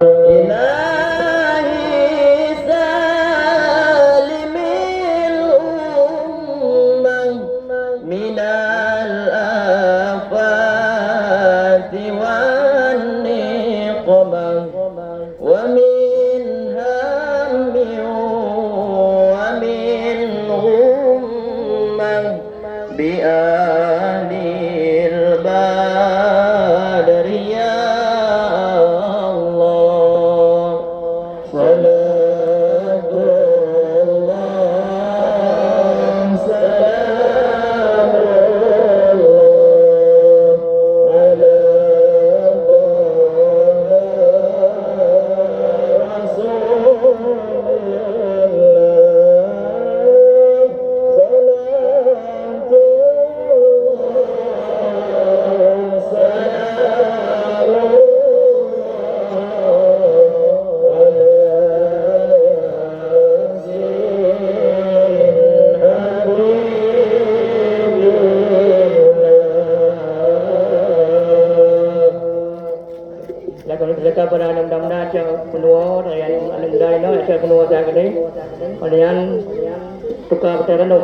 إلهي سالم الأمة من الآفات والنقمة ومن هم ومن غمة بآل البدر يا الله صلاة الله سلام الله على رسول Kalau kita pada mudah-mudahan acara penuh yang ada dari acara penuh saat ini, kemudian tukar berteranum.